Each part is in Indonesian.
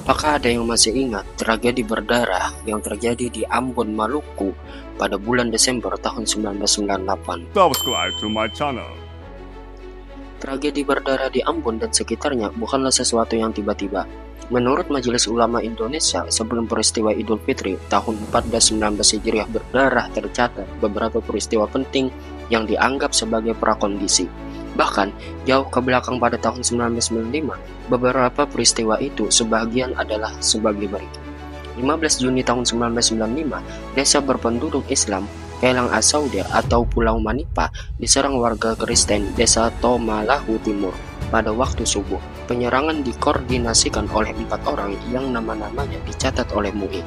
Apakah ada yang masih ingat tragedi berdarah yang terjadi di Ambon, Maluku pada bulan Desember tahun 1998? Subscribe to my channel. Tragedi berdarah di Ambon dan sekitarnya bukanlah sesuatu yang tiba-tiba. Menurut Majelis Ulama Indonesia, sebelum peristiwa Idul Fitri tahun 1419 Hijriah berdarah tercatat beberapa peristiwa penting yang dianggap sebagai prakondisi. Bahkan, jauh ke belakang pada tahun 1995, beberapa peristiwa itu sebagian adalah sebagai berikut. 15 Juni tahun 1995, desa berpenduduk Islam Kelang Asaude atau Pulau Manipa diserang warga Kristen desa Tomalahu Timur pada waktu subuh. Penyerangan dikoordinasikan oleh 4 orang yang nama-namanya dicatat oleh MUI.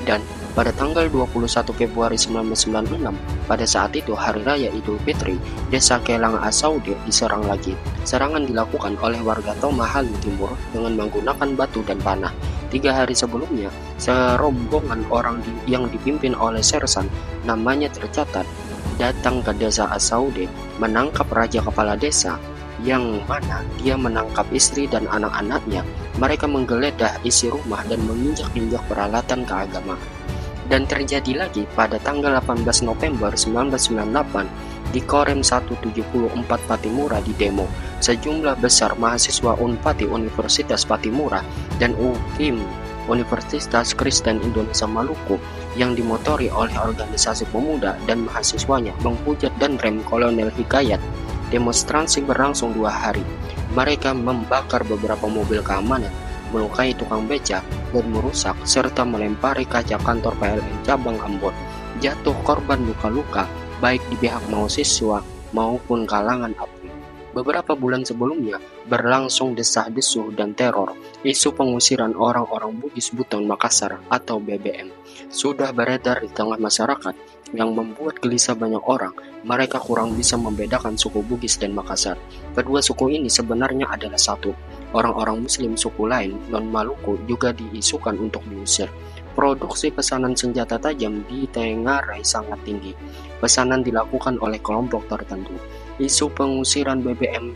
Dan pada tanggal 21 Februari 1996, pada saat itu Hari Raya Idul Fitri, desa Kelang Asaude diserang lagi. Serangan dilakukan oleh warga Tomahalu Timur dengan menggunakan batu dan panah. 3 hari sebelumnya, serombongan orang yang dipimpin oleh sersan namanya tercatat datang ke desa Asaude menangkap raja kepala desa, yang mana dia menangkap istri dan anak-anaknya. Mereka menggeledah isi rumah dan menginjak-injak peralatan keagamaan. Dan terjadi lagi pada tanggal 18 November 1998 di Korem 174 Patimura di Demo. Sejumlah besar mahasiswa Unpati Universitas Patimura dan UKIM Universitas Kristen Indonesia Maluku yang dimotori oleh organisasi pemuda dan mahasiswanya menghujat dan rem Kolonel Hikayat. Demonstrasi berlangsung 2 hari. Mereka membakar beberapa mobil keamanan, melukai tukang beca, dan merusak serta melempari kaca kantor PLN cabang Ambon. Jatuh korban luka-luka baik di pihak mahasiswa maupun kalangan APRI. Beberapa bulan sebelumnya berlangsung desah-desuh dan teror. Isu pengusiran orang-orang Bugis Buton Makassar atau BBM sudah beredar di tengah masyarakat yang membuat gelisah banyak orang. Mereka kurang bisa membedakan suku Bugis dan Makassar. Kedua suku ini sebenarnya adalah satu. Orang-orang Muslim suku lain non-Maluku juga diisukan untuk diusir. Produksi pesanan senjata tajam di Tengarai sangat tinggi. Pesanan dilakukan oleh kelompok tertentu. Isu pengusiran BBM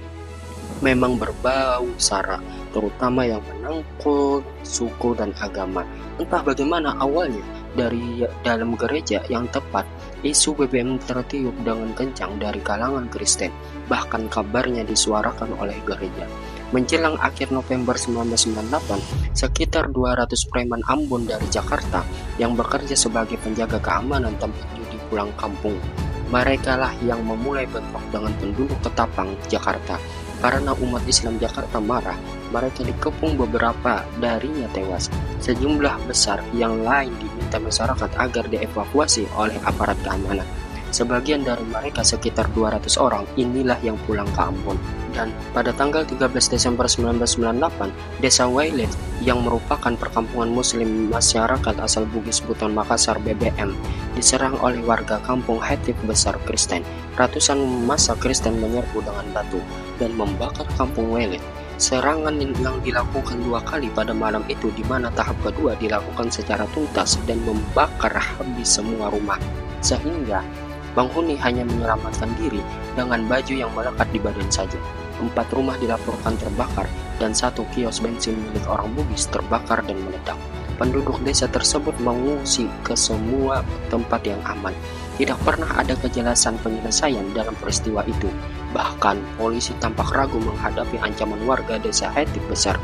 memang berbau sara, terutama yang menyangkut suku dan agama. Entah bagaimana awalnya, dari dalam gereja yang tepat, isu BBM tertiup dengan kencang dari kalangan Kristen, bahkan kabarnya disuarakan oleh gereja. Menjelang akhir November 1998, sekitar 200 preman Ambon dari Jakarta yang bekerja sebagai penjaga keamanan tempat judi pulang kampung. Mereka lah yang memulai bentrok dengan penduduk Ketapang, Jakarta. Karena umat Islam Jakarta marah, mereka dikepung, beberapa darinya tewas. Sejumlah besar yang lain diminta masyarakat agar dievakuasi oleh aparat keamanan. Sebagian dari mereka, sekitar 200 orang, inilah yang pulang ke Ambon. Dan pada tanggal 13 Desember 1998, desa Wailet yang merupakan perkampungan muslim masyarakat asal Bugis Buton Makassar BBM diserang oleh warga kampung Hatip besar Kristen. Ratusan massa Kristen menyerbu dengan batu dan membakar kampung Wailet. Serangan yang dilakukan 2 kali pada malam itu, di mana tahap kedua dilakukan secara tuntas dan membakar habis semua rumah, sehingga penghuni hanya menyelamatkan diri dengan baju yang melekat di badan saja. 4 rumah dilaporkan terbakar dan 1 kios bensin milik orang Bugis terbakar dan meledak. Penduduk desa tersebut mengungsi ke semua tempat yang aman. Tidak pernah ada kejelasan penyelesaian dalam peristiwa itu. Bahkan polisi tampak ragu menghadapi ancaman warga desa Hatip besar.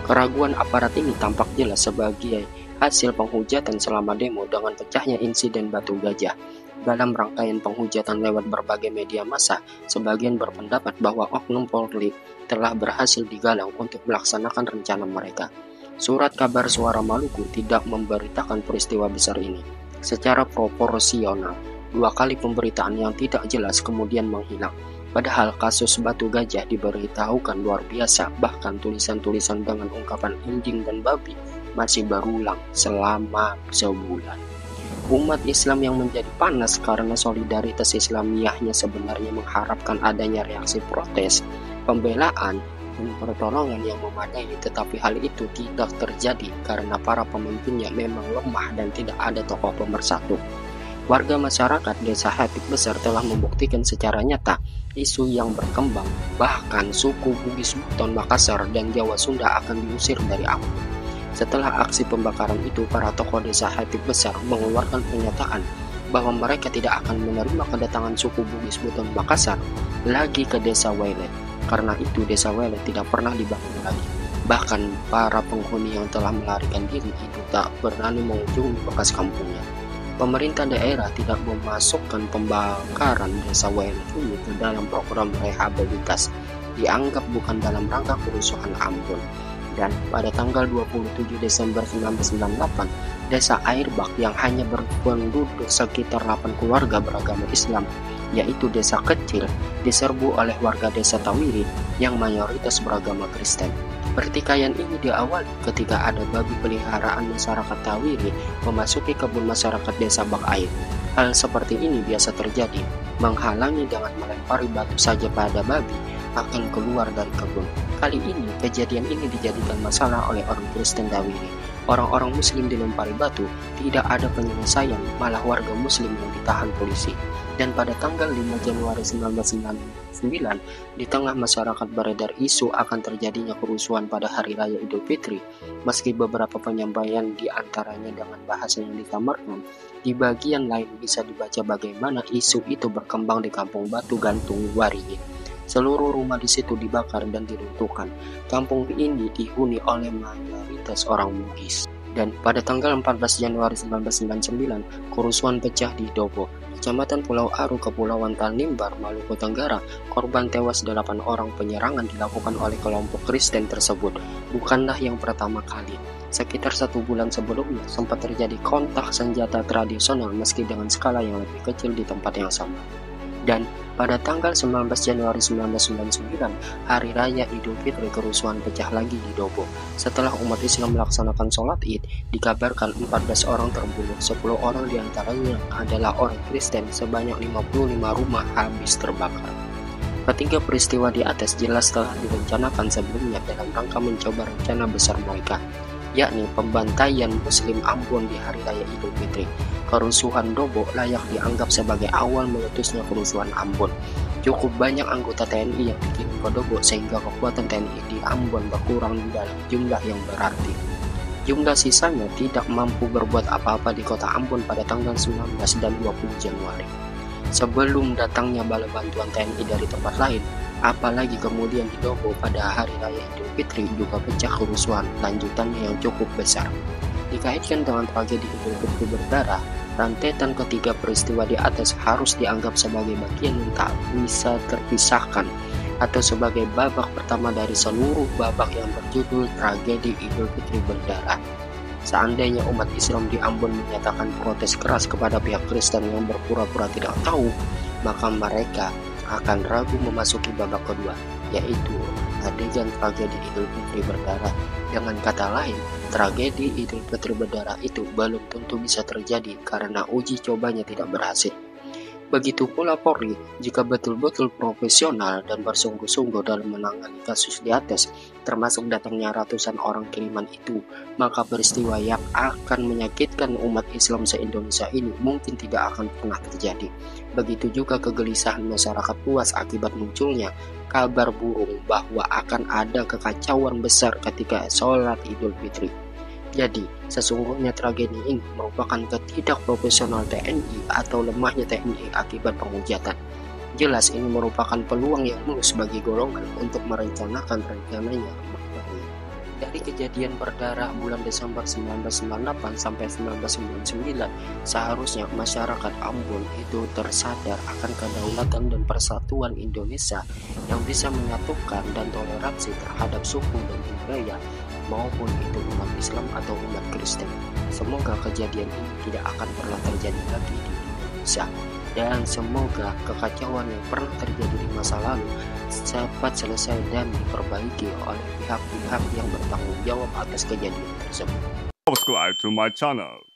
Keraguan aparat ini tampak jelas sebagai hasil penghujatan selama demo dengan pecahnya insiden batu gajah. Dalam rangkaian penghujatan lewat berbagai media massa, sebagian berpendapat bahwa oknum Polri telah berhasil digalang untuk melaksanakan rencana mereka. Surat kabar Suara Maluku tidak memberitakan peristiwa besar ini secara proporsional. 2 kali pemberitaan yang tidak jelas kemudian menghilang. Padahal kasus batu gajah diberitahukan luar biasa, bahkan tulisan-tulisan dengan ungkapan anjing dan babi masih berulang selama sebulan. Umat Islam yang menjadi panas karena solidaritas Islamiyahnya sebenarnya mengharapkan adanya reaksi protes, pembelaan, dan pertolongan yang memadai, tetapi hal itu tidak terjadi karena para pemimpinnya memang lemah dan tidak ada tokoh pemersatu. Warga masyarakat desa Hatip besar telah membuktikan secara nyata isu yang berkembang, bahkan suku Bugis Buton Makassar dan Jawa Sunda akan diusir dari Ambon. Setelah aksi pembakaran itu, para tokoh desa Hatip besar mengeluarkan pernyataan bahwa mereka tidak akan menerima kedatangan suku Bugis Buton Makassar lagi ke desa Wailé. Karena itu desa Wailé tidak pernah dibangun lagi. Bahkan para penghuni yang telah melarikan diri itu tak berani mengunjungi bekas kampungnya. Pemerintah daerah tidak memasukkan pembakaran desa Wailé ini ke dalam program rehabilitas, dianggap bukan dalam rangka kerusuhan Ambon. Dan pada tanggal 27 Desember 1998, desa Airbak yang hanya berpenduduk sekitar 8 keluarga beragama Islam, yaitu desa kecil, diserbu oleh warga desa Tawiri yang mayoritas beragama Kristen. Pertikaian ini diawali ketika ada babi peliharaan masyarakat Tawiri memasuki kebun masyarakat desa Bak Air. Hal seperti ini biasa terjadi, menghalangi dengan melempari batu saja pada babi akan keluar dari kebun. Kali ini, kejadian ini dijadikan masalah oleh orang Kristen Tawiri. Orang-orang Muslim dilempari batu, tidak ada penyelesaian, malah warga Muslim yang ditahan polisi. Dan pada tanggal 5 Januari 1999, di tengah masyarakat beredar isu akan terjadinya kerusuhan pada Hari Raya Idul Fitri. Meski beberapa penyampaian di antaranya dengan bahasa yang disamarkan, di bagian lain bisa dibaca bagaimana isu itu berkembang di Kampung Batu Gantung Waringin. Seluruh rumah di situ dibakar dan diruntuhkan. Kampung ini dihuni oleh mayoritas orang Bugis. Dan pada tanggal 14 Januari 1999, kerusuhan pecah di Dobo, Kecamatan Pulau Aru, Kepulauan Tanimbar, Maluku Tenggara. Korban tewas 8 orang. Penyerangan dilakukan oleh kelompok Kristen tersebut bukanlah yang pertama kali. Sekitar 1 bulan sebelumnya sempat terjadi kontak senjata tradisional meski dengan skala yang lebih kecil di tempat yang sama. Dan pada tanggal 19 Januari 1999, Hari Raya Idul Fitri, kerusuhan pecah lagi di Dobo. Setelah umat Islam melaksanakan sholat Id, dikabarkan 14 orang terbunuh, 10 orang diantaranya adalah orang Kristen, sebanyak 55 rumah habis terbakar. Ketiga peristiwa di atas jelas telah direncanakan sebelumnya dalam rangka mencoba rencana besar mereka, yakni pembantaian Muslim Ambon di Hari Raya Idul Fitri. Kerusuhan Dobo layak dianggap sebagai awal meletusnya kerusuhan Ambon. Cukup banyak anggota TNI yang dikirim ke Dobo sehingga kekuatan TNI di Ambon berkurang dalam jumlah yang berarti. Jumlah sisanya tidak mampu berbuat apa-apa di kota Ambon pada tanggal 19 dan 20 Januari. Sebelum datangnya bala bantuan TNI dari tempat lain, apalagi kemudian di Dobo pada Hari Raya Idul Fitri juga pecah kerusuhan lanjutannya yang cukup besar. Dikaitkan dengan tragedi Idul Fitri berdarah, rentetan ketiga peristiwa di atas harus dianggap sebagai bagian yang tak bisa terpisahkan atau sebagai babak pertama dari seluruh babak yang berjudul tragedi Idul Fitri berdarah. Seandainya umat Islam di Ambon menyatakan protes keras kepada pihak Kristen yang berpura-pura tidak tahu, maka mereka akan ragu memasuki babak kedua, yaitu adegan tragedi Idul Fitri berdarah. Dengan kata lain, tragedi Idul Fitri berdarah itu belum tentu bisa terjadi karena uji cobanya tidak berhasil. Begitu pula Polri, jika betul-betul profesional dan bersungguh-sungguh dalam menangani kasus di atas, termasuk datangnya ratusan orang kiriman itu, maka peristiwa yang akan menyakitkan umat Islam se-Indonesia ini mungkin tidak akan pernah terjadi. Begitu juga kegelisahan masyarakat luas akibat munculnya kabar burung bahwa akan ada kekacauan besar ketika sholat Idul Fitri. Jadi, sesungguhnya tragedi ini merupakan ketidakprofesional TNI atau lemahnya TNI akibat penghujatan. Jelas ini merupakan peluang yang mulus bagi golongan untuk merencanakan rencananya. Dari kejadian berdarah bulan Desember 1998 sampai 1999, seharusnya masyarakat Ambon itu tersadar akan kedaulatan dan persatuan Indonesia yang bisa menyatukan dan toleransi terhadap suku dan budaya, maupun itu umat Islam atau umat Kristen. Semoga kejadian ini tidak akan pernah terjadi lagi di Indonesia, dan semoga kekacauan yang pernah terjadi di masa lalu cepat selesai dan diperbaiki oleh pihak-pihak yang bertanggung jawab atas kejadian tersebut. Subscribe to my channel.